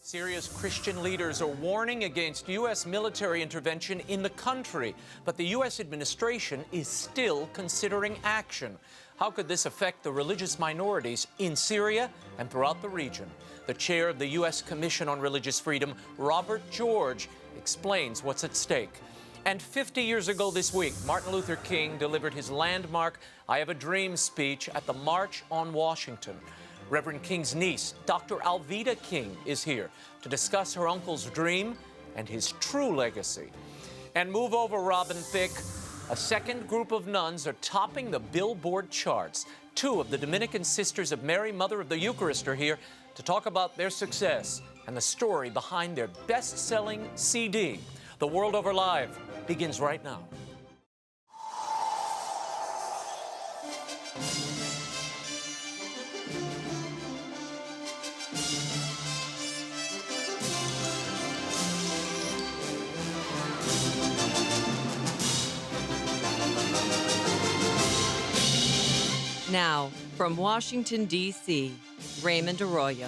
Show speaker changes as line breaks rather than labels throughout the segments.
Syria's Christian leaders are warning against U.S. military intervention in the country, but the U.S. administration is still considering action. How could this affect the religious minorities in Syria and throughout the region? The chair of the U.S. Commission on Religious Freedom, Robert George, explains what's at stake. And 50 years ago this week, Martin Luther King delivered his landmark I Have a Dream speech at the March on Washington. Reverend King's niece, Dr. ALVEDA King, is here to discuss her uncle's dream and his true legacy. And move over, Robin Thicke. A second group of nuns are topping the Billboard charts. Two of the Dominican Sisters of Mary, Mother of the Eucharist, are here to talk about their success and the story behind their best-selling CD. The World Over Live begins right now.
Now, from Washington, D.C., Raymond Arroyo.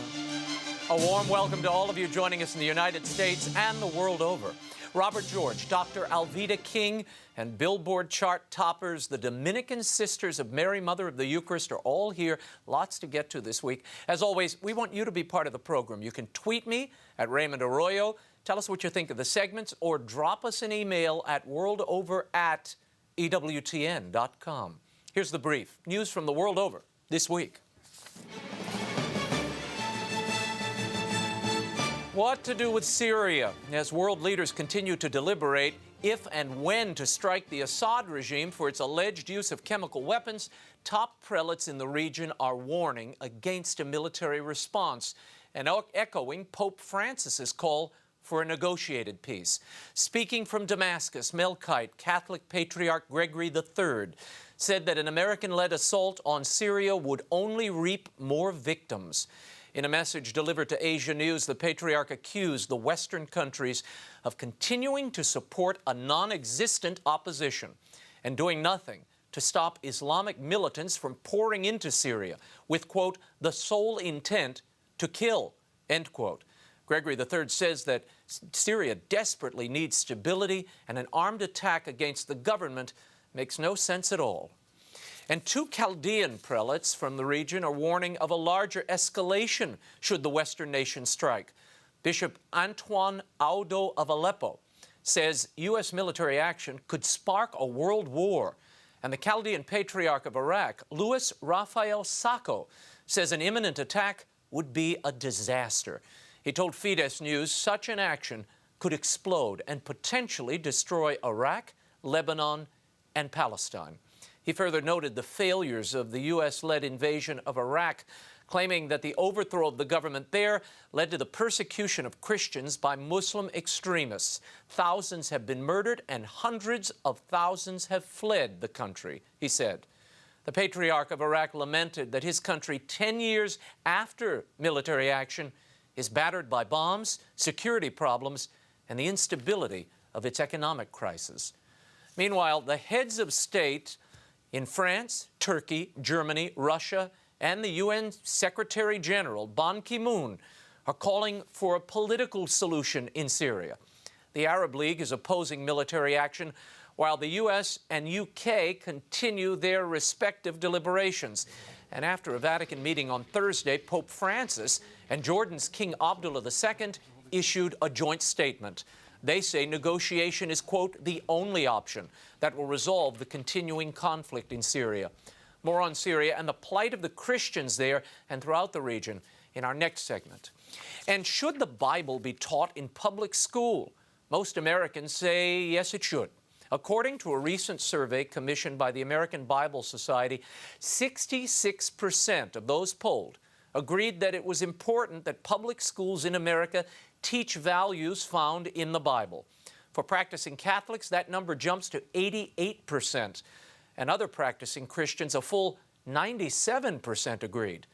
A warm welcome to all of you joining us in the United States and the world over. Robert George, Dr. ALVEDA King, and Billboard chart toppers, the Dominican Sisters of Mary, Mother of the Eucharist, are all here. Lots to get to this week. As always, we want you to be part of the program. You can tweet me at Raymond Arroyo. Tell us what you think of the segments, or drop us an email at worldover@EWTN.com. Here's the brief. News from the world over this week. What to do with Syria as world leaders continue to deliberate if and when to strike the Assad regime for its alleged use of chemical weapons. Top prelates in the region are warning against a military response and echoing Pope Francis's call for a negotiated peace. Speaking from Damascus, Melkite Catholic Patriarch Gregory III said that an American-led assault on Syria would only reap more victims. In a message delivered to Asia News, the Patriarch accused the Western countries of continuing to support a non-existent opposition and doing nothing to stop Islamic militants from pouring into Syria with, quote, the sole intent to kill, end quote. Gregory III says that Syria desperately needs stability, and an armed attack against the government makes no sense at all. And two Chaldean prelates from the region are warning of a larger escalation should the Western nation strike. Bishop Antoine Audo of Aleppo says U.S. military action could spark a world war. And the Chaldean Patriarch of Iraq, Louis Raphael Sacco, says an imminent attack would be a disaster. He told Fides News such an action could explode and potentially destroy Iraq, Lebanon, and Palestine. He further noted the failures of the U.S.-led invasion of Iraq, claiming that the overthrow of the government there led to the persecution of Christians by Muslim extremists. Thousands have been murdered and hundreds of thousands have fled the country, he said. The Patriarch of Iraq lamented that his country, 10 years after military action, is battered by bombs, security problems, and the instability of its economic crisis. Meanwhile, the heads of state in France, Turkey, Germany, Russia, and the UN Secretary General, Ban Ki-moon, are calling for a political solution in Syria. The Arab League is opposing military action, while the U.S. and U.K. continue their respective deliberations. And after a Vatican meeting on Thursday, Pope Francis and Jordan's King Abdullah II issued a joint statement. They say negotiation is, quote, the only option that will resolve the continuing conflict in Syria. More on Syria and the plight of the Christians there and throughout the region in our next segment. And should the Bible be taught in public school? Most Americans say yes, it should. According to a recent survey commissioned by the American Bible Society, 66% of those polled agreed that it was important that public schools in America teach values found in the Bible. For practicing Catholics, that number jumps to 88%. And other practicing Christians, a full 97% agreed.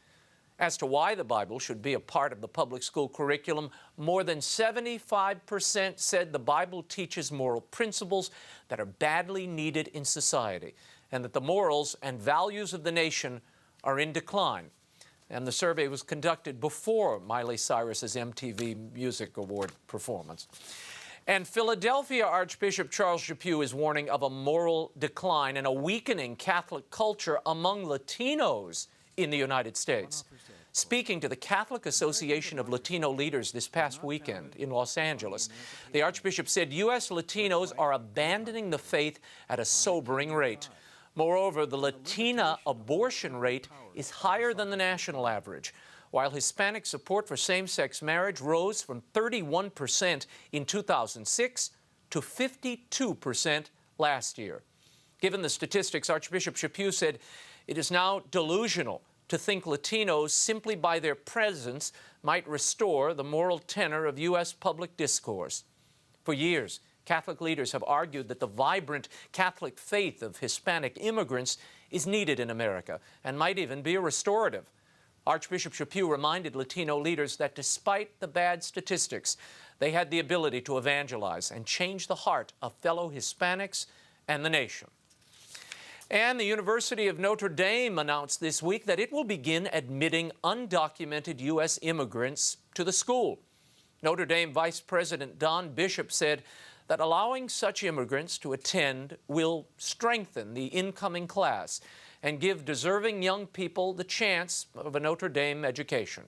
As to why the Bible should be a part of the public school curriculum, more than 75% said the Bible teaches moral principles that are badly needed in society, and that the morals and values of the nation are in decline. And the survey was conducted before Miley Cyrus's MTV Music Award performance. And Philadelphia Archbishop Charles Chaput is warning of a moral decline and a weakening Catholic culture among Latinos in the United States. Speaking to the Catholic Association of Latino Leaders this past weekend in Los Angeles, the Archbishop said U.S. Latinos are abandoning the faith at a sobering rate. Moreover, the Latina abortion rate is higher than the national average, while Hispanic support for same-sex marriage rose from 31% in 2006 to 52% last year. Given the statistics, Archbishop Chaput said it is now delusional to think Latinos, simply by their presence, might restore the moral tenor of U.S. public discourse. For years, Catholic leaders have argued that the vibrant Catholic faith of Hispanic immigrants is needed in America and might even be a restorative. Archbishop Chaput reminded Latino leaders that despite the bad statistics, they had the ability to evangelize and change the heart of fellow Hispanics and the nation. And the University of Notre Dame announced this week that it will begin admitting undocumented U.S. immigrants to the school. Notre Dame Vice President Don Bishop said that allowing such immigrants to attend will strengthen the incoming class and give deserving young people the chance of a Notre Dame education.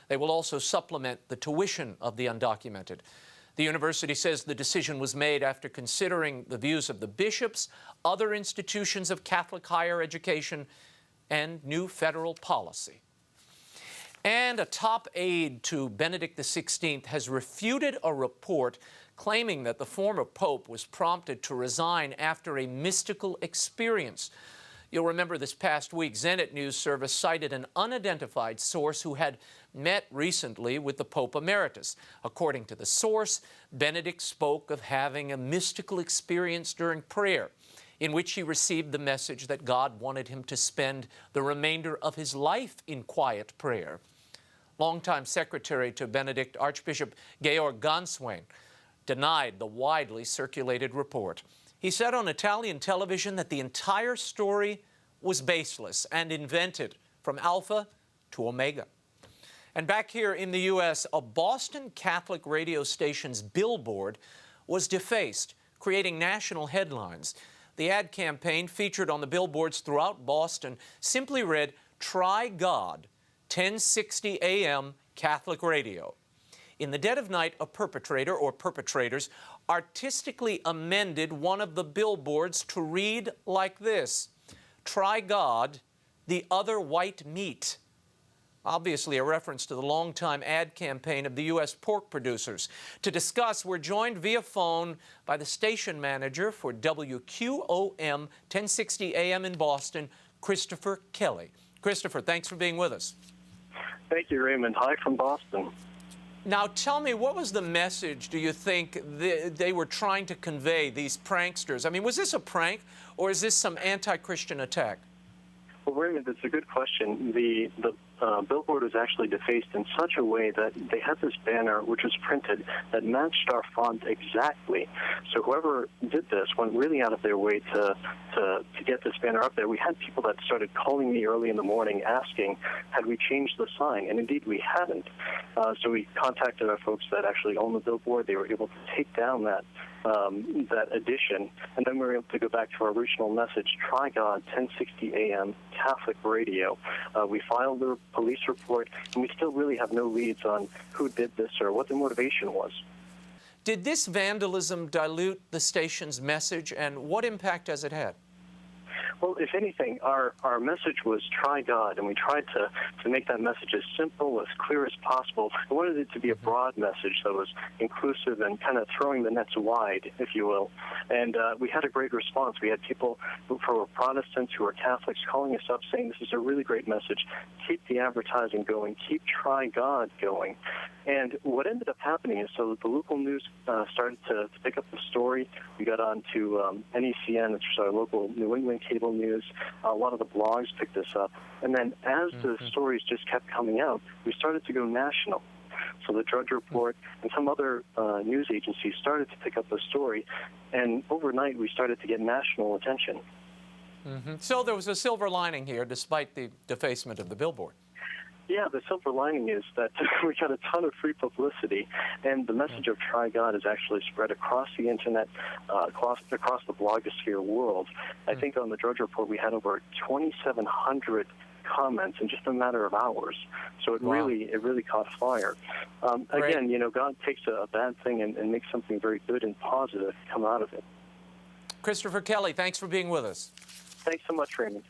They will also supplement the tuition of the undocumented. The university says the decision was made after considering the views of the bishops, other institutions of Catholic higher education, and new federal policy. And a top aide to Benedict XVI has refuted a report claiming that the former pope was prompted to resign after a mystical experience. You'll remember this past week, Zenit News Service cited an unidentified source who had met recently with the Pope Emeritus. According to the source, Benedict spoke of having a mystical experience during prayer, in which he received the message that God wanted him to spend the remainder of his life in quiet prayer. Longtime secretary to Benedict, Archbishop Georg Ganswein, denied the widely circulated report. He said on Italian television that the entire story was baseless and invented from Alpha to Omega. And back here in the U.S., a Boston Catholic radio station's billboard was defaced, creating national headlines. The ad campaign featured on the billboards throughout Boston simply read, "Try God, 1060 AM Catholic Radio." In the dead of night, a perpetrator or perpetrators artistically amended one of the billboards to read like this: "Try God, the other white meat." Obviously a reference to the longtime ad campaign of the U.S. pork producers. To discuss, we're joined via phone by the station manager for WQOM 1060 AM in Boston, Christopher Kelly. Christopher, thanks for being with us.
Thank you, Raymond. Hi from Boston.
Now, tell me, what was the message, do you think, they were trying to convey, these pranksters? I mean, was this a prank, or is this some anti-Christian attack?
Well, Raymond, that's a good question. The billboard was actually defaced in such a way that they had this banner, which was printed, that matched our font exactly. So whoever did this went really out of their way to get this banner up there. We had people that started calling me early in the morning asking, had we changed the sign? And indeed, we hadn't. So we contacted our folks that actually own the billboard. They were able to take down that addition, and then we were able to go back to our original message, "Try God, 1060 AM Catholic Radio." We filed the police report, and we still really have no leads on who did this or what the motivation was.
Did this vandalism dilute the station's message, and what impact has it had?
Well, if anything, our message was "Try God," and we tried to make that message as simple, as clear as possible. We wanted it to be a broad message that was inclusive and kind of throwing the nets wide, if you will. And we had a great response. We had people who were Protestants, who were Catholics, calling us up saying, "This is a really great message. Keep the advertising going. Keep Try God going." And what ended up happening is, so the local news started to pick up the story. We got on to NECN, which is our local New England cable news. A lot of the blogs picked this up. And then as the stories just kept coming out, we started to go national. So the Drudge Report and some other news agencies started to pick up the story. And overnight, we started to get national attention.
So there was a silver lining here, despite the defacement of the billboard.
Yeah, the silver lining is that we got a ton of free publicity, and the message of Try God is actually spread across the internet, across the blogosphere world. I think on the Drudge Report we had over 2,700 comments in just a matter of hours. So it really caught fire. Again, God takes a bad thing and makes something very good and positive come out of it.
Christopher Kelly, thanks for being with us.
Thanks so much, Raymond.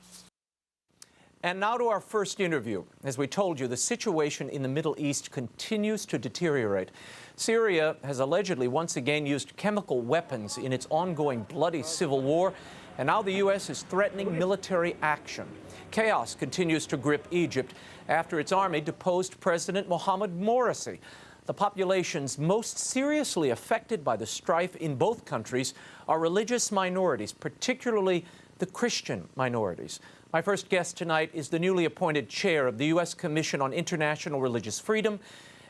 And now to our first interview. As we told you, the situation in the Middle East continues to deteriorate. Syria has allegedly once again used chemical weapons in its ongoing bloody civil war, and now the U.S. is threatening military action. Chaos continues to grip Egypt after its army deposed President Mohamed Morsi. The populations most seriously affected by the strife in both countries are religious minorities, particularly the Christian minorities. My first guest tonight is the newly appointed chair of the U.S. Commission on International Religious Freedom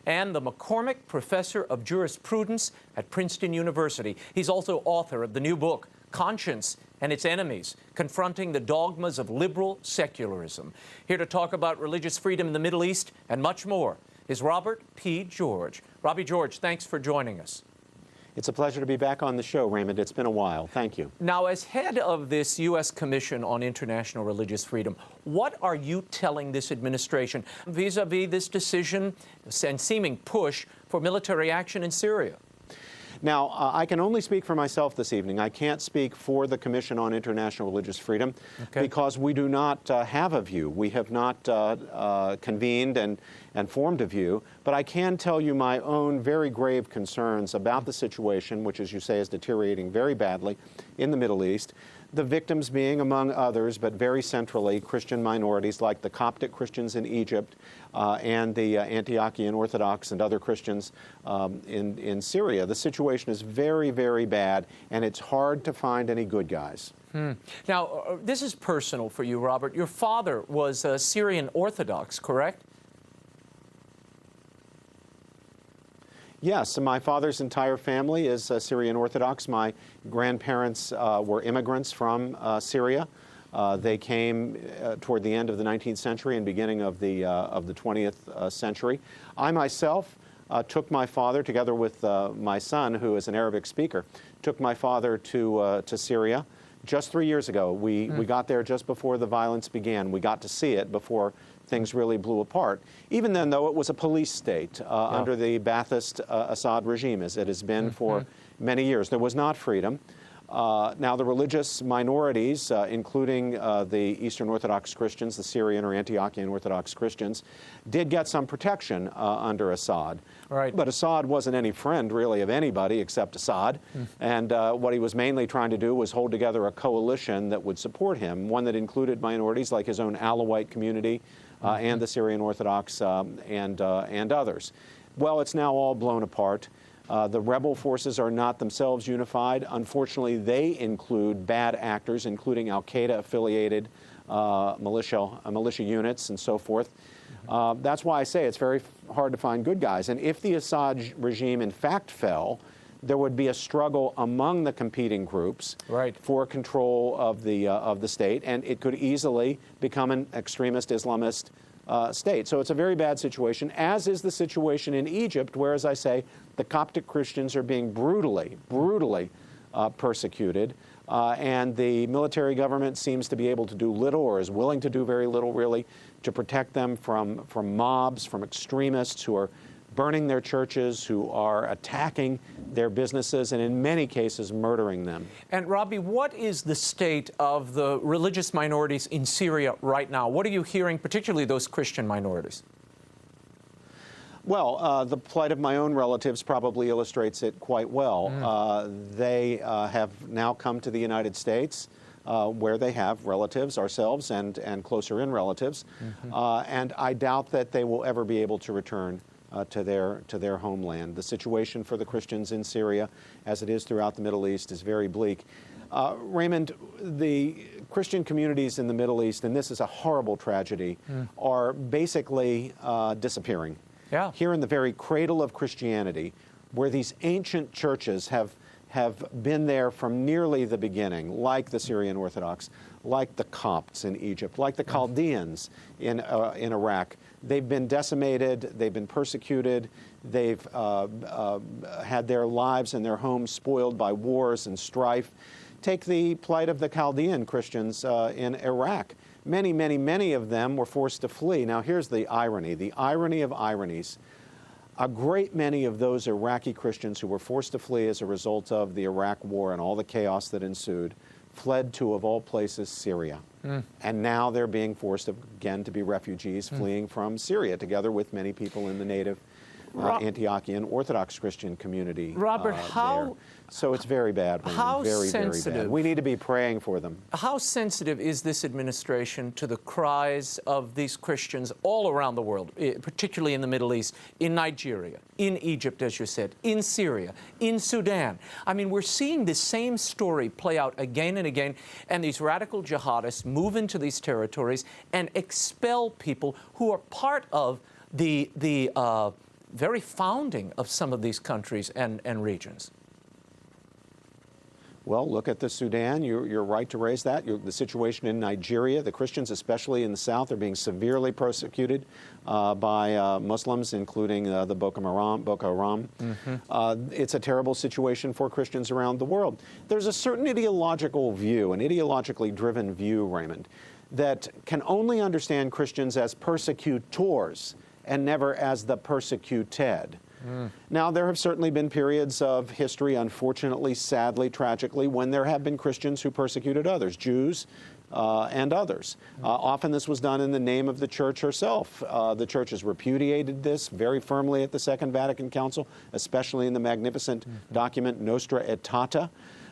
and the McCormick Professor of Jurisprudence at Princeton University. He's also author of the new book, Conscience and Its Enemies, Confronting the Dogmas of Liberal Secularism. Here to talk about religious freedom in the Middle East and much more is Robert P. George. Robbie George, thanks for joining us.
It's a pleasure to be back on the show, Raymond. It's been a while. Thank you.
Now, as head of this U.S. Commission on International Religious Freedom, what are you telling this administration vis-a-vis this decision and seeming push for military action in Syria?
Now, I can only speak for myself this evening. I can't speak for the Commission on International Religious Freedom because we do not have a view. We have not convened and formed a view. But I can tell you my own very grave concerns about the situation, which, as you say, is deteriorating very badly in the Middle East. The victims being, among others, but very centrally, Christian minorities like the Coptic Christians in Egypt and the Antiochian Orthodox and other Christians in Syria. The situation is very, very bad, and it's hard to find any good guys.
Now, this is personal for you, Robert. Your father was Syrian Orthodox, correct?
Yes, my father's entire family is Syrian Orthodox. My grandparents were immigrants from Syria. They came toward the end of the 19th century and beginning of the 20th century. I myself took my father, together with my son, who is an Arabic speaker, took my father to Syria just 3 years ago. We got there just before the violence began. We got to see it before things really blew apart. Even then, though, it was a police state under the Ba'athist Assad regime, as it has been for many years. There was not freedom. Now, the religious minorities, including the Eastern Orthodox Christians, the Syrian or Antiochian Orthodox Christians, did get some protection under Assad.
Right.
But Assad wasn't any friend, really, of anybody except Assad. And what he was mainly trying to do was hold together a coalition that would support him, one that included minorities like his own Alawite community and the Syrian Orthodox and others. Well, it's now all blown apart. The rebel forces are not themselves unified. Unfortunately, they include bad actors, including al-Qaeda-affiliated militia units and so forth. That's why I say it's very hard to find good guys. And if the Assad regime, in fact, fell, there would be a struggle among the competing groups for control of the state, and it could easily become an extremist Islamist state. So it's a very bad situation, as is the situation in Egypt, where, as I say, the Coptic Christians are being brutally persecuted, and the military government seems to be able to do little, or is willing to do very little, really, to protect them from mobs, from extremists who are burning their churches, who are attacking their businesses, and in many cases murdering them.
And Robbie, what is the state of the religious minorities in Syria right now? What are you hearing, particularly those Christian minorities?
Well, the plight of my own relatives probably illustrates it quite well. They have now come to the United States, where they have relatives, ourselves, and closer-in relatives, and I doubt that they will ever be able to return to their homeland. The situation for the Christians in Syria, as it is throughout the Middle East, is very bleak. Raymond, the Christian communities in the Middle East, and this is a horrible tragedy, are basically disappearing.
Yeah.
Here in the very cradle of Christianity, where these ancient churches have been there from nearly the beginning, like the Syrian Orthodox, like the Copts in Egypt, like the Chaldeans in Iraq. They've been decimated, they've been persecuted, they've had their lives and their homes spoiled by wars and strife. Take the plight of the Chaldean Christians in Iraq. Many, many, many of them were forced to flee. Now here's the irony of ironies. A great many of those Iraqi Christians who were forced to flee as a result of the Iraq War and all the chaos that ensued fled to, of all places, Syria. And now they're being forced again to be refugees fleeing from Syria, together with many people in the native Antiochian Orthodox Christian community.
Robert,
there. So it's very bad.
How
very,
sensitive?
very bad. We need to be praying for them.
How sensitive is this administration to the cries of these Christians all around the world, particularly in the Middle East, in Nigeria, in Egypt, as you said, in Syria, in Sudan? I mean, we're seeing this same story play out again and again, and these radical jihadists move into these territories and expel people who are part of the very founding of some of these countries and regions.
Well, look at the Sudan. You're right to raise that. The situation in Nigeria, the Christians, especially in the south, are being severely persecuted by Muslims, including the Boko Haram. It's a terrible situation for Christians around the world. There's a certain ideological view, an ideologically driven view, Raymond, that can only understand Christians as persecutors and never as the persecuted. Now, there have certainly been periods of history, unfortunately, sadly, tragically, when there have been Christians who persecuted others, Jews and others. Often this was done in the name of the Church herself. The Church has repudiated this very firmly at the Second Vatican Council, especially in the magnificent document Nostra Aetate.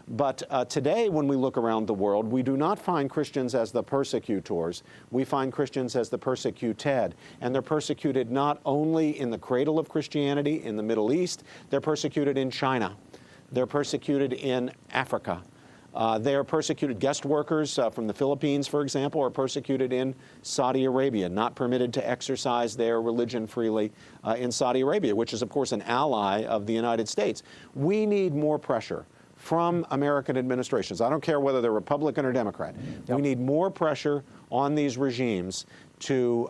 But today, when we look around the world, we do not find Christians as the persecutors. We find Christians as the persecuted. And they're persecuted not only in the cradle of Christianity in the Middle East, they're persecuted in China. They're persecuted in Africa. They are persecuted. Guest workers from the Philippines, for example, are persecuted in Saudi Arabia, not permitted to exercise their religion freely in Saudi Arabia, which is, of course, an ally of the United States. We need more pressure from American administrations. I don't care whether they're Republican or Democrat. We need more pressure on these regimes to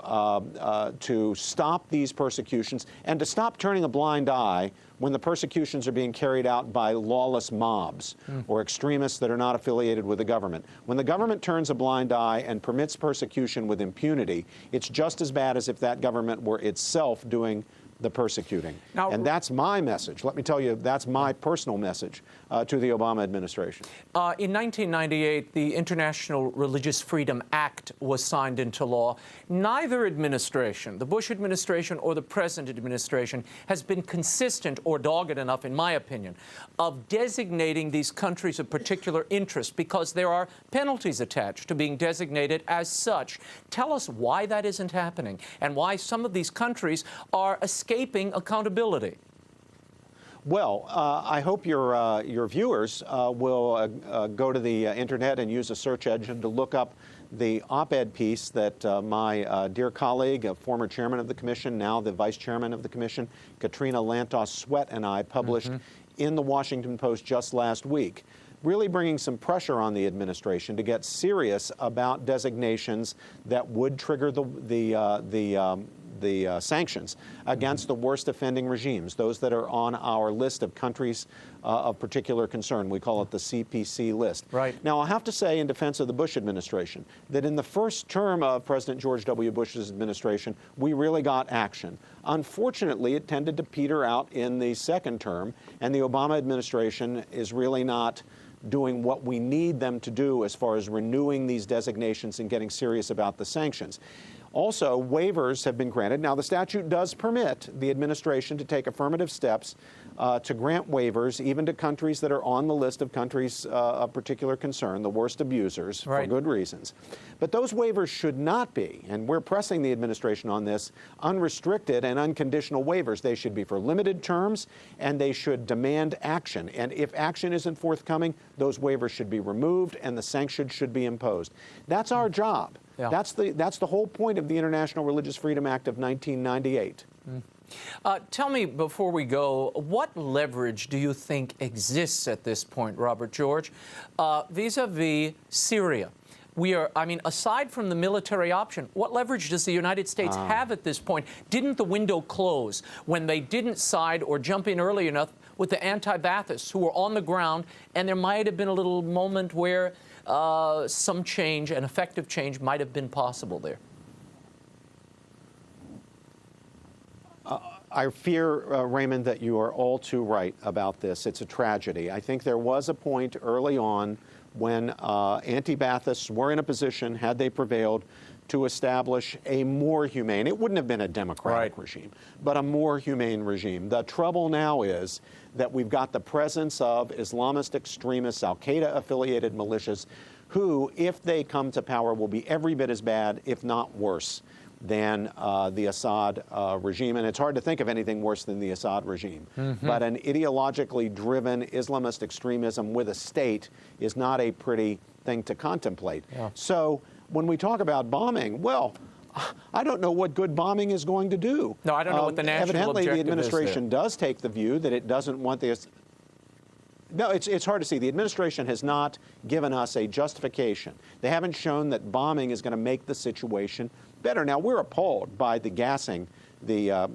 stop these persecutions and to stop turning a blind eye when the persecutions are being carried out by lawless mobs or extremists that are not affiliated with the government. When the government turns a blind eye and permits persecution with impunity, it's just as bad as if that government were itself doing the persecuting. Now, and that's my message. Let me tell you, that's my personal message to the Obama administration.
In 1998, the International Religious Freedom Act was signed into law. Neither administration, the Bush administration or the present administration, has been consistent or dogged enough, in my opinion, of designating these countries of particular interest, because there are penalties attached to being designated as such. Tell us why that isn't happening and why some of these countries are escaping accountability.
Well, I hope your viewers will go to the internet and use a search engine to look up the op-ed piece that my dear colleague, former chairman of the commission, now the vice chairman of the commission, Katrina Lantos-Sweat, and I published in the Washington Post just last week, really bringing some pressure on the administration to get serious about designations that would trigger the sanctions against the worst offending regimes, those that are on our list of countries of particular concern. We call it the CPC list.
Right.
Now, I have to say, in defense of the Bush administration, that in the first term of President George W. Bush's administration, we really got action. Unfortunately, it tended to peter out in the second term, and the Obama administration is really not doing what we need them to do as far as renewing these designations and getting serious about the sanctions. Also, waivers have been granted. Now, the statute does permit the administration to take affirmative steps to grant waivers even to countries that are on the list of countries of particular concern, the worst abusers, for good reasons. But those waivers should not be, and we're pressing the administration on this, unrestricted and unconditional waivers. They should be for limited terms, and they should demand action. And if action isn't forthcoming, those waivers should be removed and the sanctions should be imposed. That's our job. Yeah. That's the whole point of the International Religious Freedom Act of 1998.
Tell me, before we go, what leverage do you think exists at this point, Robert George, vis-a-vis Syria? we are, I mean, aside from the military option, what leverage does the United States have at this point? Didn't the window close when they didn't side or jump in early enough with the anti-Baathists who were on the ground, and there might have been a little moment where some change, an effective change, might have been possible there?
I fear, Raymond, that you are all too right about this. It's a tragedy. I think there was a point early on when anti-Baathists were in a position, had they prevailed, to establish a more humane, it wouldn't have been a democratic regime, but a more humane regime. The trouble now is that we've got the presence of Islamist extremists, Al-Qaeda-affiliated militias, who, if they come to power, will be every bit as bad, if not worse, than the Assad regime. And it's hard to think of anything worse than the Assad regime. But an ideologically driven Islamist extremism with a state is not a pretty thing to contemplate. So when we talk about bombing, well, I don't know what good bombing is going to do.
No, I don't know what the national
evidently,
objective
the administration
is there.
does take the view that it doesn't want this. No, it's hard to see. The administration has not given us a justification. They haven't shown that bombing is going to make the situation better. Now, we're appalled by the gassing, the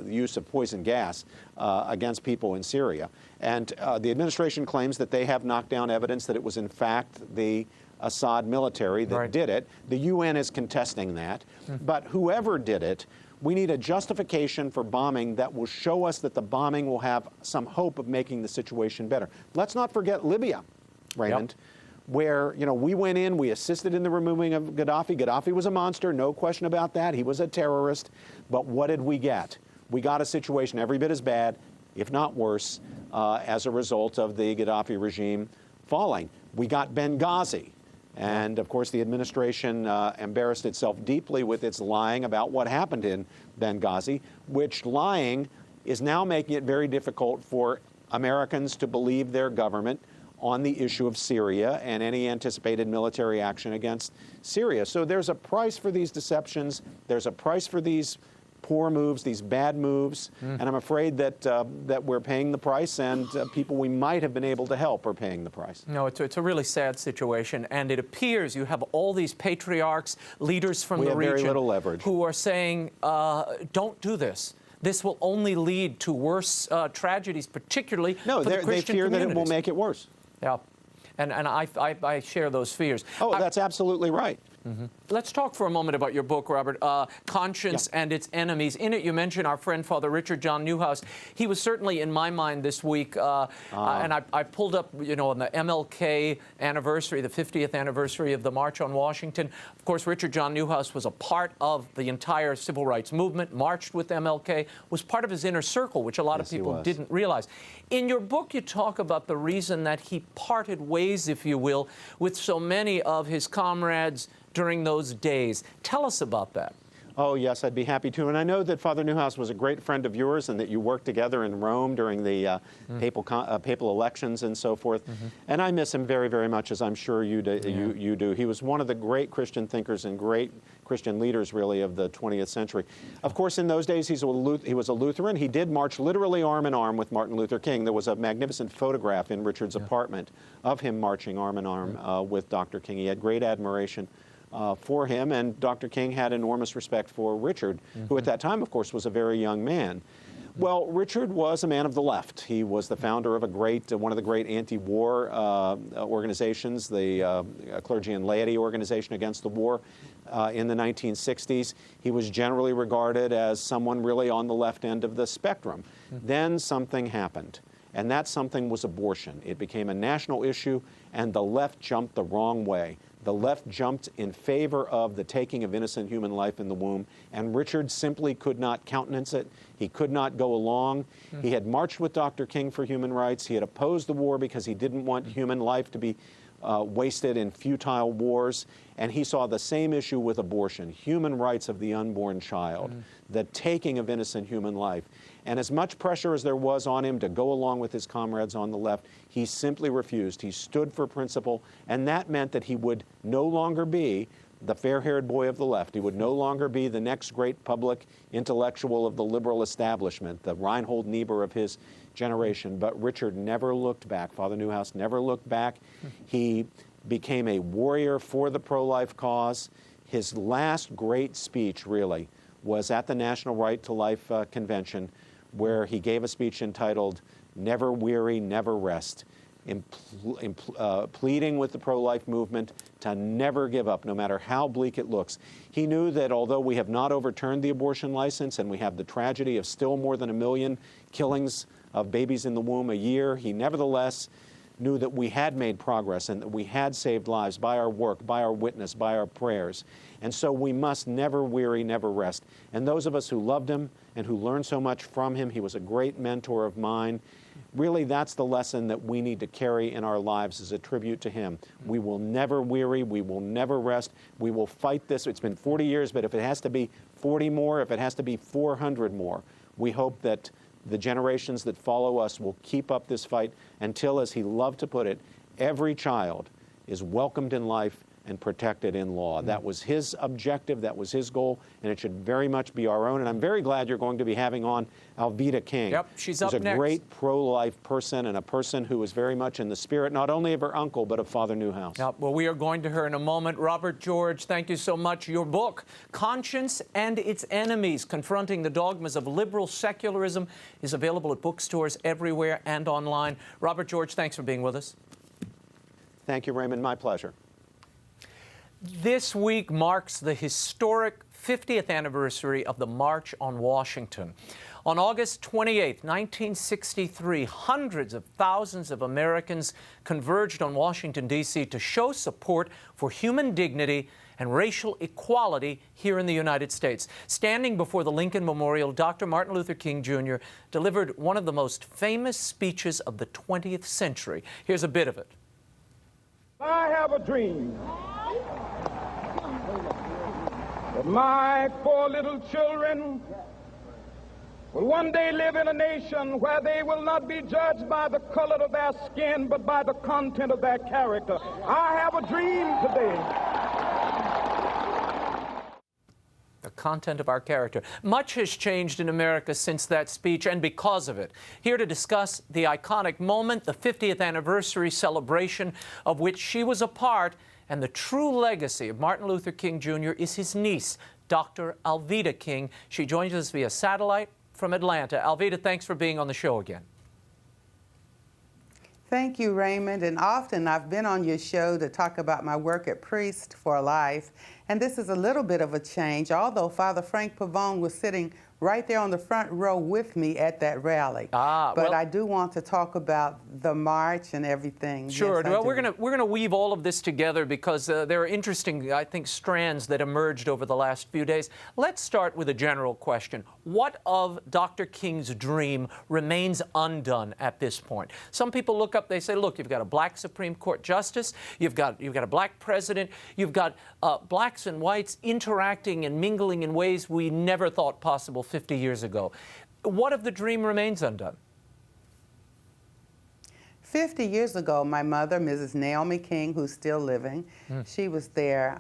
use of poison gas against people in Syria. And the administration claims that they have knocked down evidence that it was, in fact, the Assad military that did it. The UN is contesting that. But whoever did it, we need a justification for bombing that will show us that the bombing will have some hope of making the situation better. Let's not forget Libya, Raymond, where, you know, we went in, we assisted in the removing of Gaddafi. Gaddafi was a monster, no question about that. He was a terrorist. But what did we get? We got a situation every bit as bad, if not worse, as a result of the Gaddafi regime falling. We got Benghazi. And, of course, the administration embarrassed itself deeply with its lying about what happened in Benghazi, which lying is now making it very difficult for Americans to believe their government on the issue of Syria and any anticipated military action against Syria. So there's a price for these deceptions. There's a price for these poor moves, these bad moves, and I'm afraid that that we're paying the price, and people we might have been able to help are paying the price.
No, it's a really sad situation, and it appears you have all these patriarchs, leaders from the region,
very little leverage,
who are saying, don't do this. This will only lead to worse tragedies, particularly for the Christian
they fear
communities.
that it will make it worse.
Yeah, and I share those fears.
Oh, that's absolutely right.
Let's talk for a moment about your book, Robert, Conscience and Its Enemies. In it, you mention our friend, Father Richard John Newhouse. He was certainly in my mind this week, and I pulled up, you know, on the MLK anniversary, the 50th anniversary of the March on Washington. Of course, Richard John Newhouse was a part of the entire civil rights movement, marched with MLK, was part of his inner circle, which a lot of people didn't realize. In your book, you talk about the reason that he parted ways, if you will, with so many of his comrades during those days. Tell us about that.
Oh, yes, I'd be happy to. And I know that Father Newhouse was a great friend of yours and that you worked together in Rome during the papal elections and so forth. And I miss him very, very much, as I'm sure you do. You do. He was one of the great Christian thinkers and great Christian leaders, really, of the 20th century. Of course, in those days, he was a Lutheran. He did march literally arm in arm with Martin Luther King. There was a magnificent photograph in Richard's apartment of him marching arm in arm with Dr. King. He had great admiration for him, and Dr. King had enormous respect for Richard, who at that time, of course, was a very young man. Well, Richard was a man of the left. He was the founder of one of the great anti-war organizations, the Clergy and Laity Organization Against the War in the 1960s. He was generally regarded as someone really on the left end of the spectrum. Then something happened, and that something was abortion. It became a national issue, and the left jumped the wrong way. The left jumped in favor of the taking of innocent human life in the womb, and Richard simply could not countenance it. He could not go along. He had marched with Dr. King for human rights. He had opposed the war because he didn't want human life to be wasted in futile wars. And he saw the same issue with abortion, human rights of the unborn child, the taking of innocent human life. And as much pressure as there was on him to go along with his comrades on the left, he simply refused. He stood for principle, and that meant that he would no longer be the fair-haired boy of the left. He would no longer be the next great public intellectual of the liberal establishment, the Reinhold Niebuhr of his generation. But Richard never looked back. Father Newhouse never looked back. He became a warrior for the pro-life cause. His last great speech, really, was at the National Right to Life Convention, where he gave a speech entitled, "Never Weary, Never Rest," pleading with the pro-life movement to never give up, no matter how bleak it looks. He knew that although we have not overturned the abortion license and we have the tragedy of still more than 1 million killings of babies in the womb a year, he nevertheless knew that we had made progress and that we had saved lives by our work, by our witness, by our prayers. And so we must never weary, never rest. And those of us who loved him and who learned so much from him, he was a great mentor of mine. Really, that's the lesson that we need to carry in our lives as a tribute to him. We will never weary, we will never rest, we will fight this. It's been 40 years, but if it has to be 40 more, if it has to be 400 more, we hope that the generations that follow us will keep up this fight until, as he loved to put it, every child is welcomed in life and protected in law. That was his objective, that was his goal, and it should very much be our own. And I'm very glad you're going to be having on ALVEDA King.
Yep, she's up next.
Who's a great pro-life person and a person who is very much in the spirit, not only of her uncle, but of Father Newhouse.
Yep, well, we are going to her in a moment. Robert George, thank you so much. Your book, Conscience and Its Enemies, Confronting the Dogmas of Liberal Secularism, is available at bookstores everywhere and online. Robert George, thanks for being with us.
Thank you, Raymond. My pleasure.
This week marks the historic 50th anniversary of the March on Washington. On August 28, 1963, hundreds of thousands of Americans converged on Washington, D.C. to show support for human dignity and racial equality here in the United States. Standing before the Lincoln Memorial, Dr. Martin Luther King Jr. delivered one of the most famous speeches of the 20th century. Here's a bit of it.
I have a dream that my 4 little children will one day live in a nation where they will not be judged by the color of their skin, but by the content of their character. I have a dream today.
The content of our character. Much has changed in America since that speech and because of it. Here to discuss the iconic moment, the 50th anniversary celebration of which she was a part, and the true legacy of Martin Luther King Jr. is his niece, Dr. ALVEDA King. She joins us via satellite from Atlanta. ALVEDA, thanks for being on the show again.
Thank you, Raymond. And often I've been on your show to talk about my work at Priest for Life. And this is a little bit of a change, although Father Frank Pavone was sitting right there on the front row with me at that rally. But I do want to talk about the march and everything.
Sure.
Yes,
well, we're gonna weave all of this together because there are interesting, I think, strands that emerged over the last few days. Let's start with a general question. What of Dr. King's dream remains undone at this point? Some people look up, they say, look, you've got a black Supreme Court justice, you've got a black president, you've got blacks and whites interacting and mingling in ways we never thought possible 50 years ago. What of the dream remains undone?
50 years ago, my mother, Mrs. Naomi King, who's still living, she was there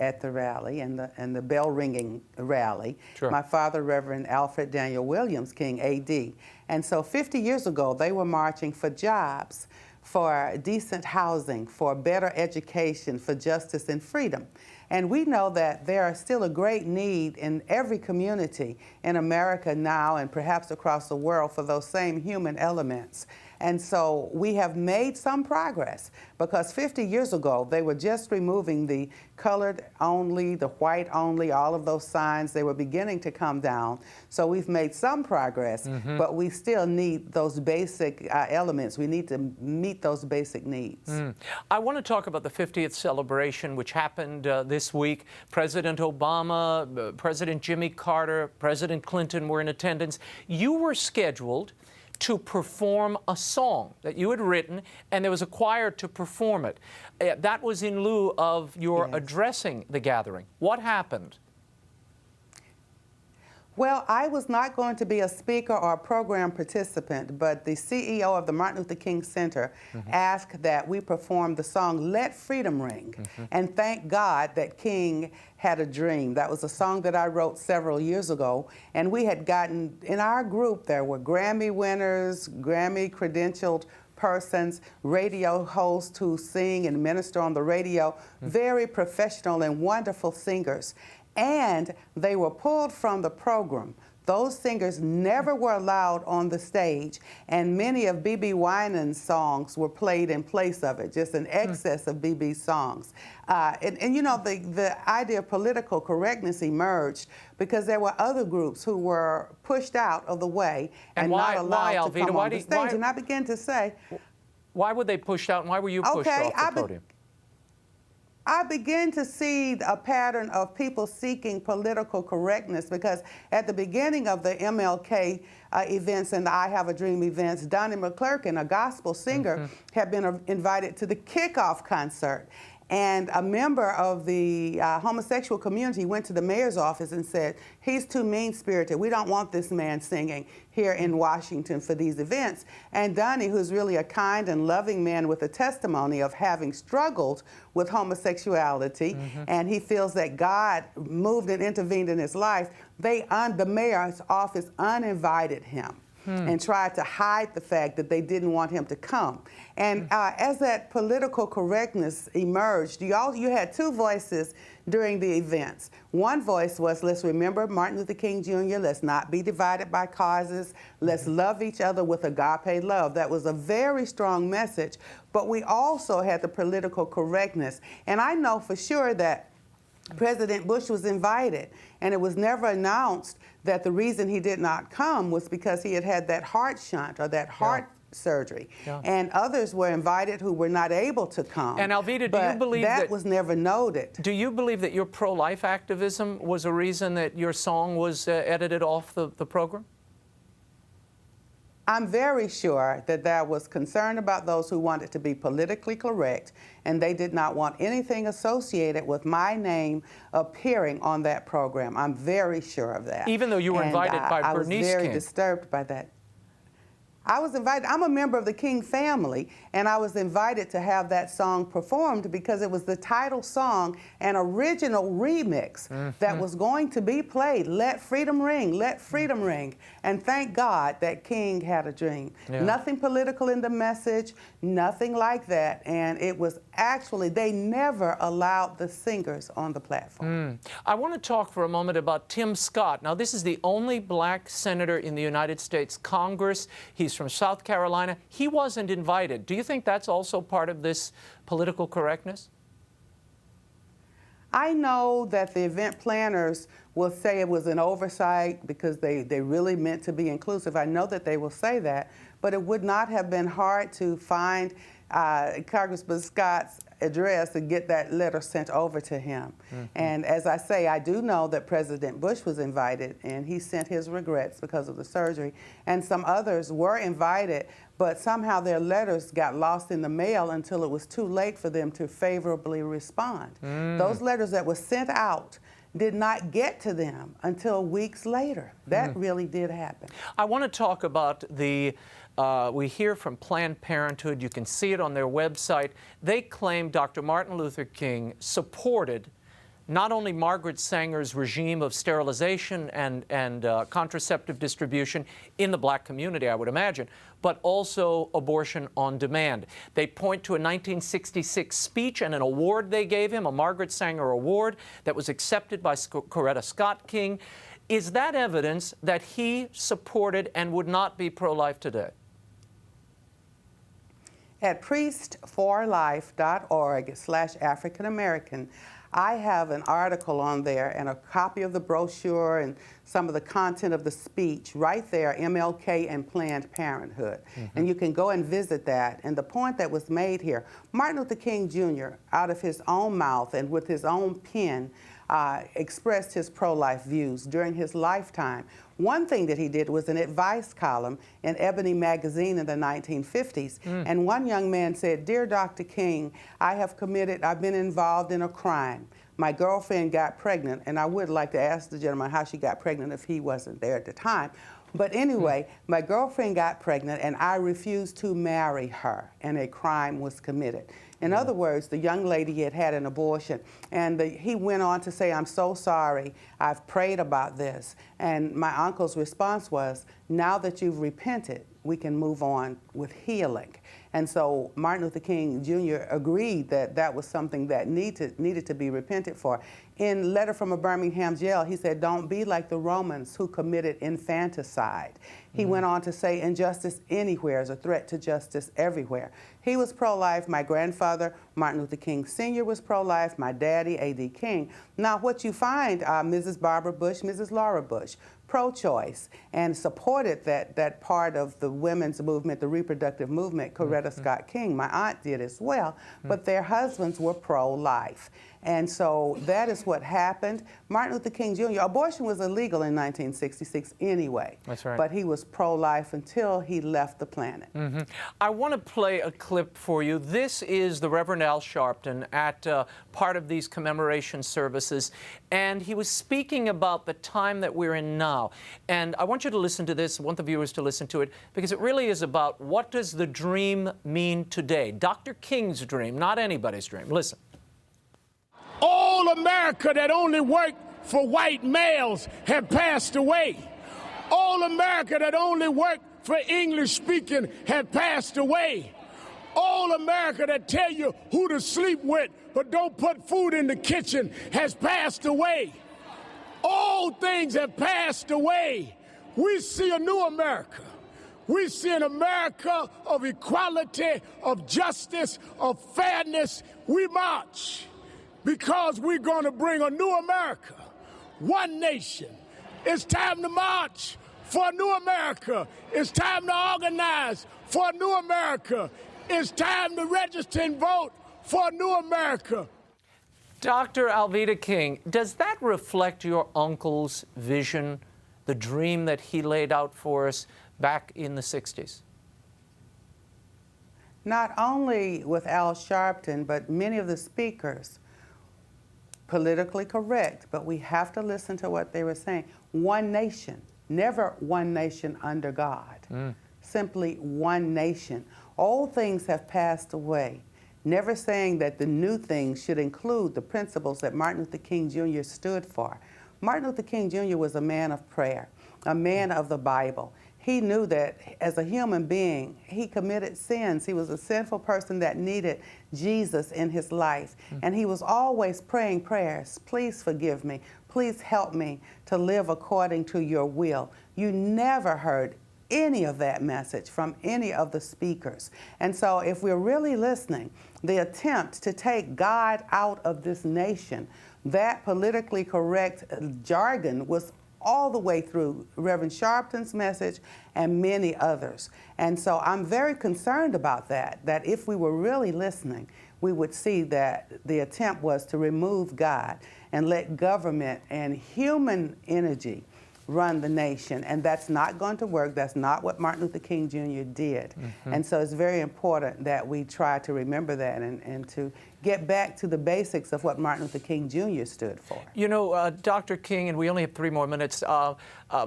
at the rally and the bell ringing rally.
Sure.
My father, Reverend Alfred Daniel Williams King, AD. And so 50 years ago, they were marching for jobs, for decent housing, for better education, for justice and freedom. And we know that there is still a great need in every community in America now and perhaps across the world for those same human elements. And so we have made some progress because 50 years ago, they were just removing the colored only, the white only, all of those signs. They were beginning to come down. So we've made some progress, but we still need those basic elements. We need to meet those basic needs.
I want to talk about the 50th celebration, which happened this week. President Obama, President Jimmy Carter, President Clinton were in attendance. You were scheduled to perform a song that you had written, and there was a choir to perform it. That was in lieu of your addressing the gathering. What happened?
Well, I was not going to be a speaker or a program participant, but the CEO of the Martin Luther King Center asked that we perform the song Let Freedom Ring. And thank God that King had a dream. That was a song that I wrote several years ago. And we had gotten, in our group, there were Grammy winners, Grammy credentialed persons, radio hosts who sing and minister on the radio, very professional and wonderful singers. And they were pulled from the program. Those singers never were allowed on the stage, and many of B.B. Winans' songs were played in place of it, just an excess of B.B.'s songs. And you know, the idea of political correctness emerged because there were other groups who were pushed out of the way and not allowed to come on the stage. And I began to say,
why were they pushed out, and why were you pushed off the podium?
I began to see a pattern of people seeking political correctness because at the beginning of the MLK events and the I Have a Dream events, Donnie McClurkin, a gospel singer, had been invited to the kickoff concert. And a member of the homosexual community went to the mayor's office and said, he's too mean-spirited. We don't want this man singing here in Washington for these events. And Donnie, who's really a kind and loving man with a testimony of having struggled with homosexuality, and he feels that God moved and intervened in his life, the mayor's office uninvited him. And tried to hide the fact that they didn't want him to come. And as that political correctness emerged, you had two voices during the events. One voice was, let's remember Martin Luther King Jr., let's not be divided by causes, let's love each other with agape love. That was a very strong message, but we also had the political correctness. And I know for sure that President Bush was invited, and it was never announced that the reason he did not come was because he had had that heart shunt or that heart surgery. And others were invited who were not able to come.
And Alveda, do you believe
that was never noted?
Do you believe that your pro-life activism was a reason that your song was edited off the program?
I'm very sure that there was concern about those who wanted to be politically correct, and they did not want anything associated with my name appearing on that program. I'm very sure of that.
Even though you were invited by Bernice King.
I was very disturbed by that. I was invited. I'm a member of the King family, and I was invited to have that song performed because it was the title song, an original remix that was going to be played. Let freedom ring, let freedom ring. And thank God that King had a dream. Nothing political in the message, nothing like that. And it was actually, they never allowed the singers on the platform.
I want to talk for a moment about Tim Scott. Now, this is the only black senator in the United States Congress. He's from South Carolina. He wasn't invited. Do you think that's also part of this political correctness?
I know that the event planners will say it was an oversight because they really meant to be inclusive. I know that they will say that, but it would not have been hard to find Congressman Scott's address and get that letter sent over to him. And as I say, I do know that President Bush was invited, and he sent his regrets because of the surgery, and some others were invited, but somehow their letters got lost in the mail until it was too late for them to favorably respond. Those letters that were sent out did not get to them until weeks later. That really did happen.
I want to talk about we hear from Planned Parenthood. You can see it on their website. They claim Dr. Martin Luther King supported not only Margaret Sanger's regime of sterilization and contraceptive distribution in the black community, I would imagine, but also abortion on demand. They point to a 1966 speech and an award they gave him, a Margaret Sanger Award, that was accepted by Coretta Scott King. Is that evidence that he supported and would not be pro-life today?
At priestforlife.org/African American, I have an article on there and a copy of the brochure and some of the content of the speech right there, MLK and Planned Parenthood. And you can go and visit that. And the point that was made here, Martin Luther King Jr., out of his own mouth and with his own pen, expressed his pro-life views during his lifetime. One thing that he did was an advice column in Ebony magazine in the 1950s. And one young man said, "Dear Dr. King, I've been involved in a crime. My girlfriend got pregnant," and I would like to ask the gentleman how she got pregnant if he wasn't there at the time. But anyway, my girlfriend got pregnant and I refused to marry her, and a crime was committed. In other words, the young lady had had an abortion, and he went on to say, "I'm so sorry, I've prayed about this." And my uncle's response was, "Now that you've repented, we can move on with healing. And so Martin Luther King Jr. agreed that that was something that needed to be repented for. In Letter from a Birmingham Jail, he said, don't be like the Romans who committed infanticide. He went on to say, injustice anywhere is a threat to justice everywhere. He was pro-life. My grandfather, Martin Luther King Sr., was pro-life. My daddy, A.D. King. Now, what you find, Mrs. Barbara Bush, Mrs. Laura Bush, pro-choice, and supported that part of the women's movement, the reproductive movement. Coretta Scott King, my aunt, did as well, but their husbands were pro-life. And so that is what happened. Martin Luther King Jr., abortion was illegal in 1966 anyway.
That's right.
But he was pro-life until he left the planet.
I want to play a clip for you. This is the Reverend Al Sharpton at part of these commemoration services, and he was speaking about the time that we're in now. And I want you to listen to this, I want the viewers to listen to it, because it really is about what does the dream mean today? Dr. King's dream, not anybody's dream. Listen.
All America that only worked for white males have passed away. All America that only worked for English speaking have passed away. All America that tell you who to sleep with but don't put food in the kitchen has passed away. All things have passed away. We see a new America. We see an America of equality, of justice, of fairness. We march because we're going to bring a new America, one nation. It's time to march for a new America. It's time to organize for a new America. It's time to register and vote for a new America.
Dr. ALVEDA King, does that reflect your uncle's vision, the dream that he laid out for us back in the 60s?
Not only with Al Sharpton, but many of the speakers, politically correct, but we have to listen to what they were saying. One nation, never one nation under God, simply one nation. Old things have passed away, never saying that the new things should include the principles that Martin Luther King Jr. stood for. Martin Luther King Jr. was a man of prayer, a man of the Bible. He knew that as a human being, he committed sins. He was a sinful person that needed Jesus in his life. And he was always praying prayers, please forgive me, please help me to live according to your will. You never heard any of that message from any of the speakers. And so if we're really listening, the attempt to take God out of this nation, that politically correct jargon was all the way through Reverend Sharpton's message and many others. And so I'm very concerned about that if we were really listening, we would see that the attempt was to remove God and let government and human energy run the nation, and that's not going to work. That's not what Martin Luther King Jr. did. And so it's very important that we try to remember that and to get back to the basics of what Martin Luther King Jr. stood for.
You know, Dr. King, and we only have 3 more minutes,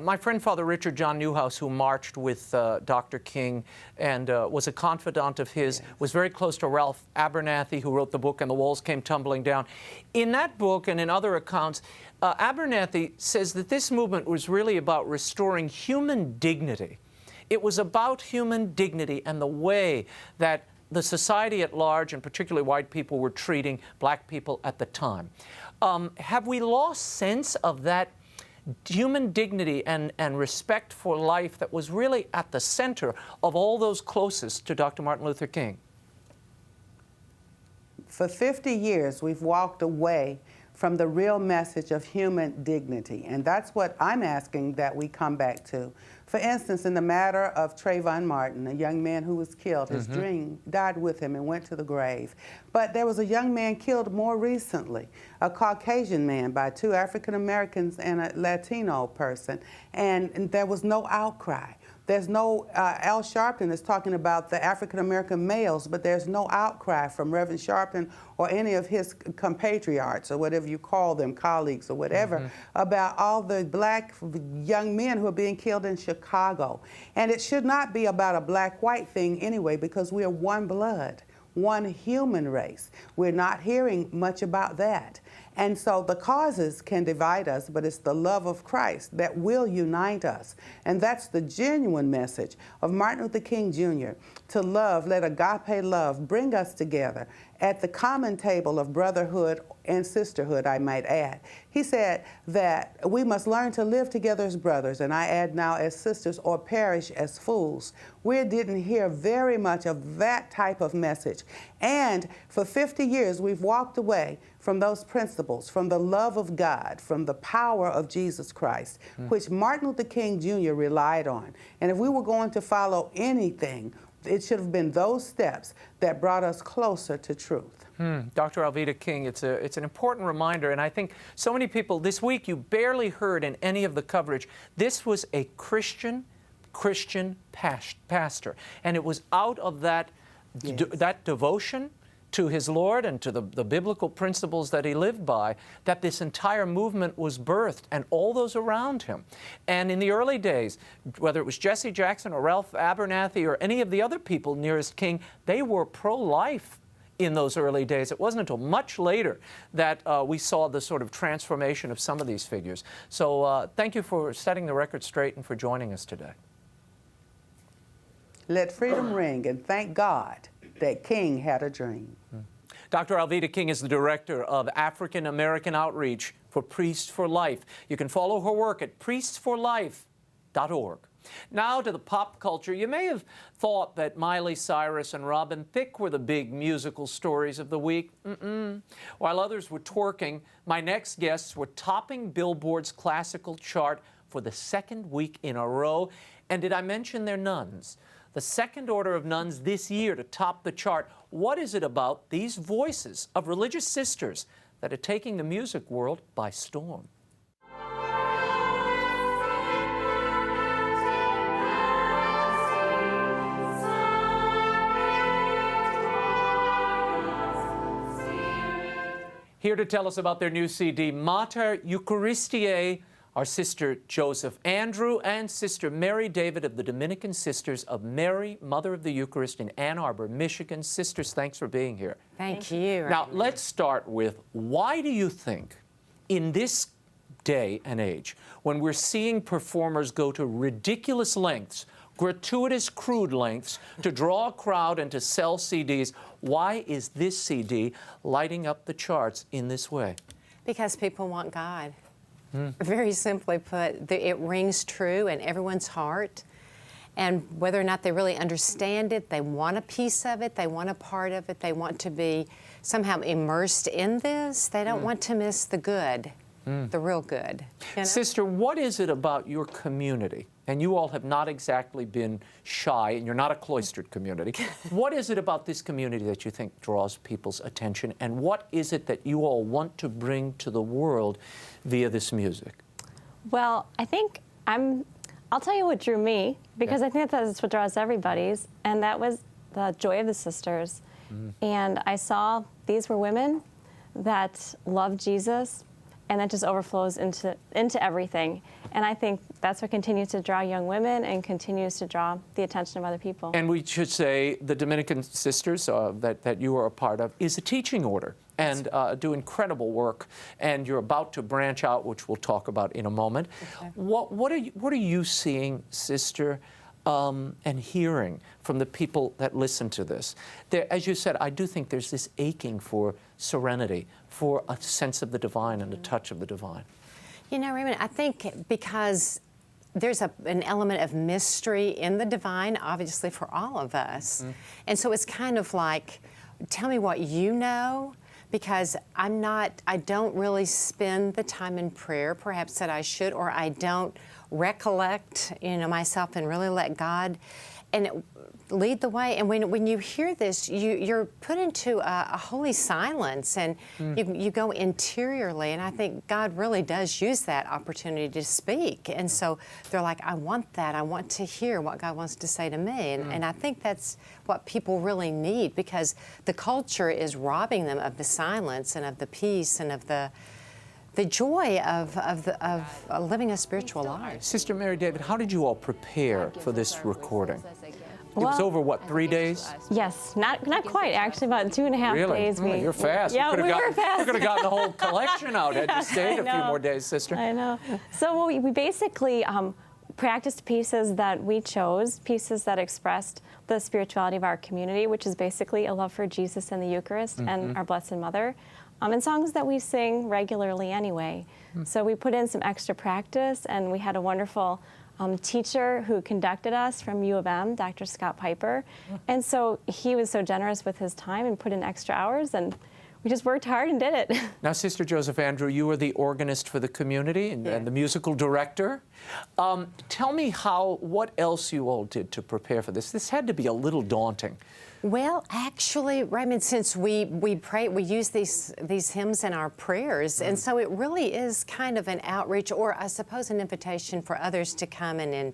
my friend Father Richard John Newhouse, who marched with Dr. King and was a confidant of his, was very close to Ralph Abernathy, who wrote the book And the Walls Came Tumbling Down. In that book and in other accounts, Abernathy says that this movement was really about restoring human dignity. It was about human dignity and the way that the society at large, and particularly white people, were treating black people at the time. Have we lost sense of that human dignity and respect for life that was really at the center of all those closest to Dr. Martin Luther King?
For 50 years, we've walked away from the real message of human dignity. And that's what I'm asking that we come back to. For instance, in the matter of Trayvon Martin, a young man who was killed, his dream died with him and went to the grave. But there was a young man killed more recently, a Caucasian man by 2 African Americans and a Latino person, and there was no outcry. There's no, Al Sharpton is talking about the African-American males, but there's no outcry from Reverend Sharpton or any of his compatriots, or whatever you call them, colleagues or whatever, about all the black young men who are being killed in Chicago. And it should not be about a black-white thing anyway, because we are one blood, one human race. We're not hearing much about that. And so the causes can divide us, but it's the love of Christ that will unite us. And that's the genuine message of Martin Luther King Jr. To love, let agape love bring us together at the common table of brotherhood and sisterhood, I might add. He said that we must learn to live together as brothers, and I add now as sisters, or perish as fools. We didn't hear very much of that type of message. And for 50 years, we've walked away from those principles, from the love of God, from the power of Jesus Christ, which Martin Luther King Jr. relied on. And if we were going to follow anything, it should have been those steps that brought us closer to truth.
Dr. ALVEDA King, it's an important reminder, and I think so many people, this week you barely heard in any of the coverage, this was a Christian pastor, and it was out of that, that devotion to his Lord and to the biblical principles that he lived by, that this entire movement was birthed, and all those around him. And in the early days, whether it was Jesse Jackson or Ralph Abernathy or any of the other people nearest King, they were pro-life in those early days. It wasn't until much later that we saw the sort of transformation of some of these figures. So thank you for setting the record straight and for joining us today.
Let freedom ring, and thank God that King had a dream.
Dr. ALVEDA King is the director of African American Outreach for Priests for Life. You can follow her work at priestsforlife.org. Now to the pop culture. You may have thought that Miley Cyrus and Robin Thicke were the big musical stories of the week. While others were twerking, my next guests were topping Billboard's classical chart for the second week in a row. And did I mention they're nuns? The second order of nuns this year to top the chart. What is it about these voices of religious sisters that are taking the music world by storm? Here to tell us about their new CD, Mater Eucharistiae, are Sister Joseph Andrew and Sister Mary David of the Dominican Sisters of Mary, Mother of the Eucharist in Ann Arbor, Michigan. Sisters, thanks for being here.
Thank you.
Now, let's start with, why do you think in this day and age, when we're seeing performers go to ridiculous lengths, gratuitous, crude lengths, to draw a crowd and to sell CDs, why is this CD lighting up the charts in this way?
Because people want God. Very simply put, it rings true in everyone's heart. And whether or not they really understand it, they want a piece of it, they want a part of it, they want to be somehow immersed in this. They don't want to miss the good, the real good. You know?
Sister, what is it about your community? And you all have not exactly been shy, and you're not a cloistered community. What is it about this community that you think draws people's attention? And what is it that you all want to bring to the world via this music?
Well, I think I'll tell you what drew me, because I think that's what draws everybody's, and that was the joy of the sisters. And I saw these were women that love Jesus, and that just overflows into everything. And I think that's what continues to draw young women and continues to draw the attention of other people. And
we should say the Dominican Sisters that you are a part of is a teaching order and do incredible work. And you're about to branch out, which we'll talk about in a moment. Okay. What are you seeing, Sister, and hearing from the people that listen to this? As you said, I do think there's this aching for serenity, for a sense of the divine and a touch of the divine.
You know, Raymond, I think because there's an element of mystery in the divine, obviously, for all of us. And so it's kind of like, tell me what you know, because I don't really spend the time in prayer, perhaps that I should, or I don't recollect, myself and really let God lead the way. And when you hear this, you're put into a holy silence, and you go interiorly. And I think God really does use that opportunity to speak. And so they're like, I want that. I want to hear what God wants to say to me. And I think that's what people really need, because the culture is robbing them of the silence and of the peace and of the joy of living a spiritual life.
Sister Mary David, how did you all prepare for this recording? It was over, what, 3 days?
Yes, not quite, actually, about 2.5
Really?
days.
You're fast.
Yeah, we were fast.
You could have gotten the whole collection out had you stayed a few more days, sister.
I know. So we basically practiced pieces that we chose, pieces that expressed the spirituality of our community, which is basically a love for Jesus and the Eucharist and our Blessed Mother, and songs that we sing regularly anyway. So we put in some extra practice, and we had a wonderful teacher who conducted us from U of M, Dr. Scott Piper. And so he was so generous with his time and put in extra hours, and we just worked hard and did it.
Now, Sister Joseph Andrew, you are the organist for the community and the musical director. Tell me what else you all did to prepare for this. This had to be a little daunting.
Well, actually, Raymond, since we pray, we use these hymns in our prayers, and so it really is kind of an outreach, or I suppose an invitation for others to come and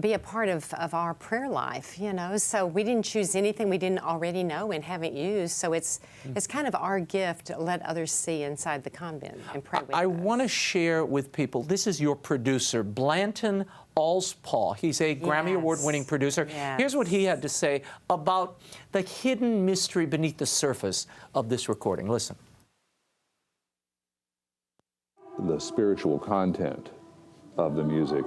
be a part of our prayer life, you know. So we didn't choose anything we didn't already know and haven't used. So it's kind of our gift to let others see inside the convent and pray with us.
I want to share with people, this is your producer, Blanton Allspaw. He's a Grammy Award-winning producer.
Yes.
Here's what he had to say about the hidden mystery beneath the surface of this recording. Listen.
The spiritual content of the music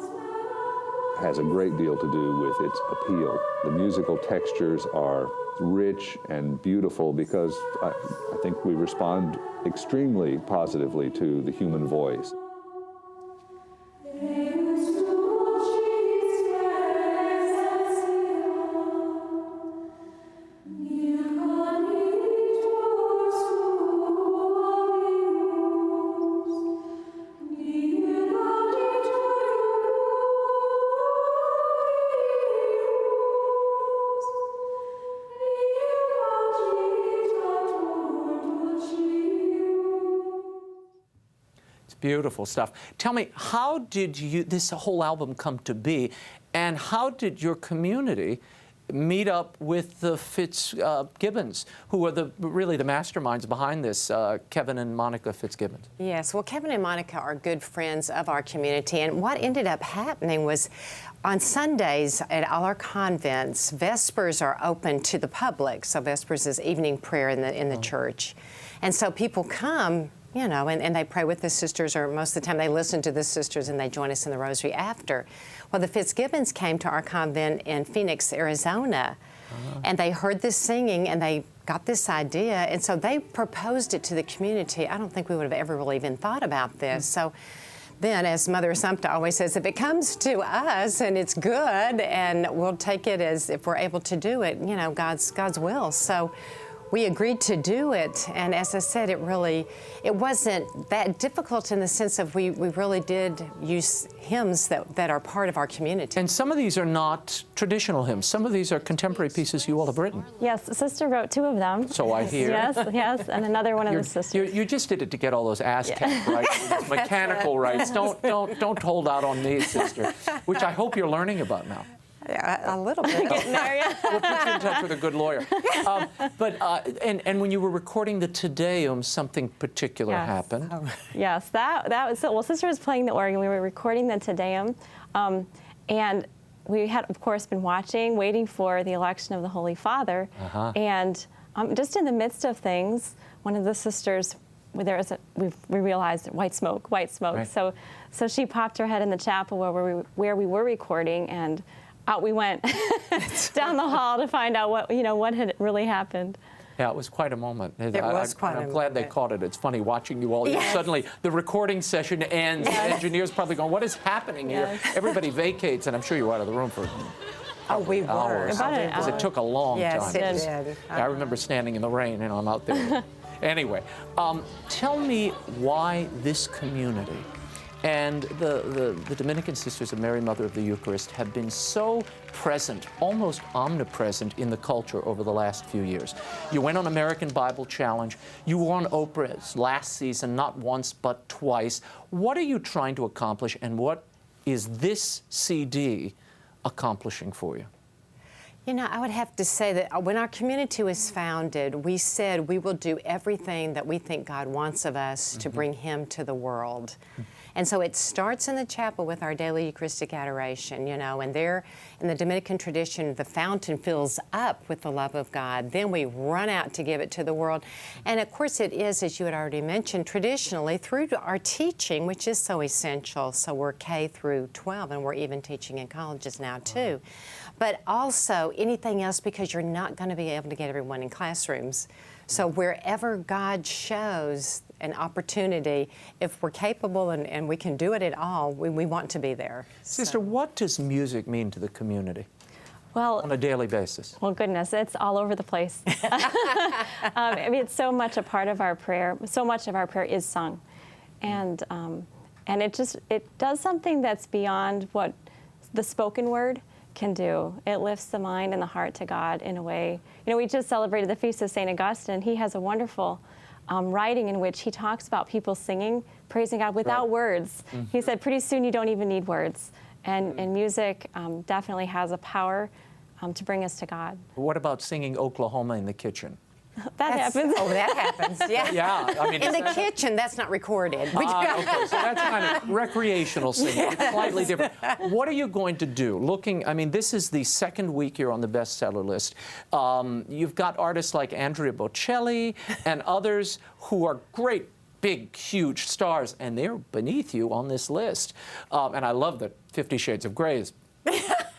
has a great deal to do with its appeal. The musical textures are rich and beautiful because I think we respond extremely positively to the human voice.
Beautiful stuff. Tell me, how did this whole album come to be, and how did your community meet up with the Fitzgibbons, who are really the masterminds behind this, Kevin and Monica Fitzgibbons?
Yes, well, Kevin and Monica are good friends of our community, and what ended up happening was on Sundays at all our convents, Vespers are open to the public. So Vespers is evening prayer in the church. And so people come, you know, and they pray with the sisters, or most of the time they listen to the sisters and they join us in the rosary after. Well, the Fitzgibbons came to our convent in Phoenix, Arizona, and they heard this singing and they got this idea, and so they proposed it to the community. I don't think we would have ever really even thought about this. So then, as Mother Assumpta always says, if it comes to us and it's good, and we'll take it as if we're able to do it, you know, God's will. So we agreed to do it, and as I said, it wasn't that difficult in the sense of we really did use hymns that are part of our community.
And some of these are not traditional hymns. Some of these are contemporary pieces you all have written.
Yes, the sister wrote 2 of them.
So I hear.
Yes, and another one of the sisters.
You just did it to get all those Aztec rights, those mechanical rights. Don't hold out on me, sister, which I hope you're learning about now.
A little bit.
We'll put you in touch with a good lawyer. And when you were recording the Te Deum, something particular happened.
Yes, that was so. Well, Sister was playing the organ. We were recording the Te Deum, and we had, of course, been waiting for the election of the Holy Father. And just in the midst of things, one of the sisters, we realized white smoke. Right. So she popped her head in the chapel where we were recording, and out we went down the hall to find out what had really happened.
Yeah, it was quite a moment.
It was quite a moment.
I'm glad they caught it. It's funny watching you all.
Yes.
Suddenly, the recording session ends. The engineer's probably going, what is happening here? Everybody vacates, and I'm sure you were out of the room for
we were.
hours.
About an
Because
hour.
it took a long
Yes,
time.
it did.
I remember standing in the rain, and I'm out there. Anyway, tell me why this community and the Dominican Sisters of Mary, Mother of the Eucharist, have been so present, almost omnipresent in the culture over the last few years. You went on American Bible Challenge. You were on Oprah's last season, not once but twice. What are you trying to accomplish, and what is this CD accomplishing for you?
You know, I would have to say that when our community was founded, we said we will do everything that we think God wants of us to bring Him to the world. And so it starts in the chapel with our daily Eucharistic adoration, you know, and there in the Dominican tradition, the fountain fills up with the love of God. Then we run out to give it to the world. And of course it is, as you had already mentioned, traditionally through our teaching, which is so essential. So we're K through 12, and we're even teaching in colleges now too. But also anything else, because you're not going to be able to get everyone in classrooms. So wherever God shows an opportunity, if we're capable and we can do it at all, we want to be there.
Sister, what does music mean to the community?
Well,
on a daily basis?
Well, goodness, it's all over the place. I mean, it's so much a part of our prayer. So much of our prayer is sung. And it does something that's beyond what the spoken word can do. It lifts the mind and the heart to God in a way. You know, we just celebrated the Feast of St. Augustine. He has a wonderful writing in which he talks about people singing, praising God without words. Mm-hmm. He said pretty soon you don't even need words. And music definitely has a power to bring us to God.
What about singing Oklahoma in the kitchen?
That happens.
Oh, that happens, yeah.
Yeah, I mean,
in the kitchen, that's not recorded.
Okay, so that's kind of recreational singing. It's slightly different. What are you going to do? I mean, this is the second week you're on the bestseller list. You've got artists like Andrea Bocelli and others who are great, big, huge stars, and they're beneath you on this list. And I love that 50 Shades of Grey is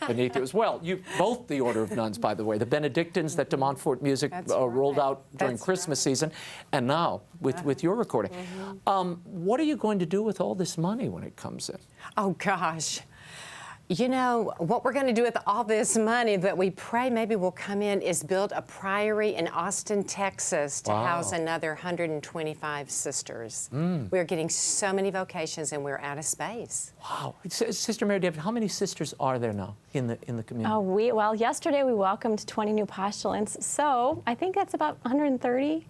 beneath you as well. You both the Order of Nuns, by the way, the Benedictines that de Montfort Music rolled out during Christmas season, and now with your recording. Mm-hmm. What are you going to do with all this money when it comes in?
Oh gosh. You know, what we're going to do with all this money that we pray maybe will come in is build a priory in Austin, Texas to house another 125 sisters. We're getting so many vocations and we're out of space.
Wow. Sister Mary David, how many sisters are there now in the community?
Well, yesterday we welcomed 20 new postulants, so I think that's about 130.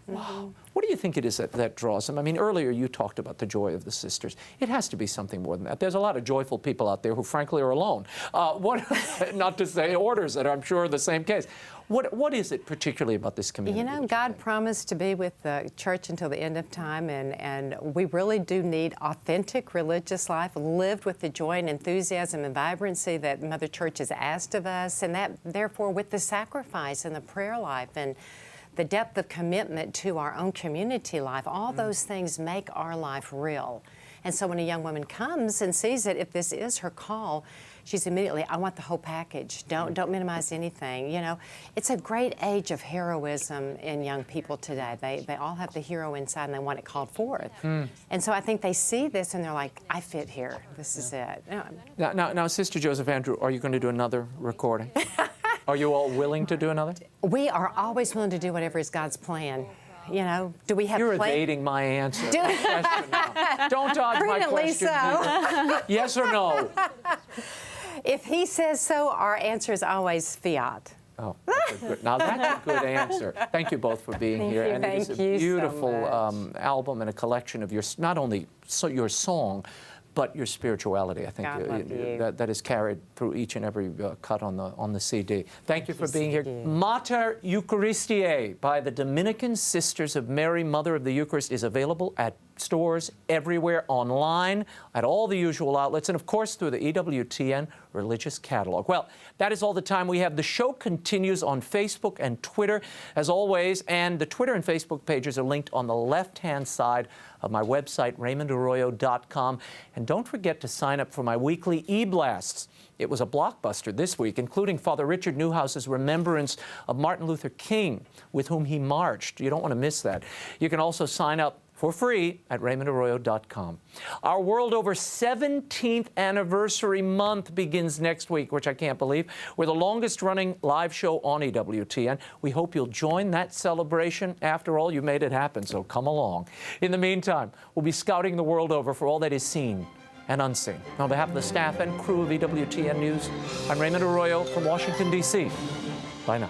Wow. What do you think it is that draws them? I mean, earlier you talked about the joy of the sisters. It has to be something more than that. There's a lot of joyful people out there who, frankly, are alone. Not to say orders that I'm sure are the same case. What is it particularly about this community?
You know, God promised to be with the church until the end of time, and we really do need authentic religious life lived with the joy and enthusiasm and vibrancy that Mother Church has asked of us, and that, therefore, with the sacrifice and the prayer life and the depth of commitment to our own community life, all those things make our life real. And so when a young woman comes and sees it, if this is her call, she's immediately, I want the whole package. Don't minimize anything. You know, it's a great age of heroism in young people today. They all have the hero inside and they want it called forth. And so I think they see this and they're like, I fit here. This is it.
Now, Sister Joseph Andrew, are you going to do another recording? Are you all willing to do another?
We are always willing to do whatever is God's plan. You know, do we have
You're evading my answer. Don't dodge my question.
So.
Yes or no?
If he says so, our answer is always fiat.
Oh, that's good. Now that's a good answer. Thank you both for being here. And it is a beautiful album and a collection of not only your song, but your spirituality, I think, that is carried through each and every cut on the CD. Thank you for being here. Mater Eucharistiae by the Dominican Sisters of Mary, Mother of the Eucharist, is available at stores everywhere, online, at all the usual outlets, and of course through the EWTN Religious Catalog. Well, that is all the time we have. The show continues on Facebook and Twitter, as always, and the Twitter and Facebook pages are linked on the left-hand side of my website, RaymondArroyo.com. And don't forget to sign up for my weekly e-blasts. It was a blockbuster this week, including Father Richard Newhouse's remembrance of Martin Luther King, with whom he marched. You don't want to miss that. You can also sign up for free at RaymondArroyo.com. Our World Over 17th anniversary month begins next week, which I can't believe. We're the longest-running live show on EWTN. We hope you'll join that celebration. After all, you made it happen, so come along. In the meantime, we'll be scouting the world over for all that is seen and unseen. On behalf of the staff and crew of EWTN News, I'm Raymond Arroyo from Washington, D.C. Bye now.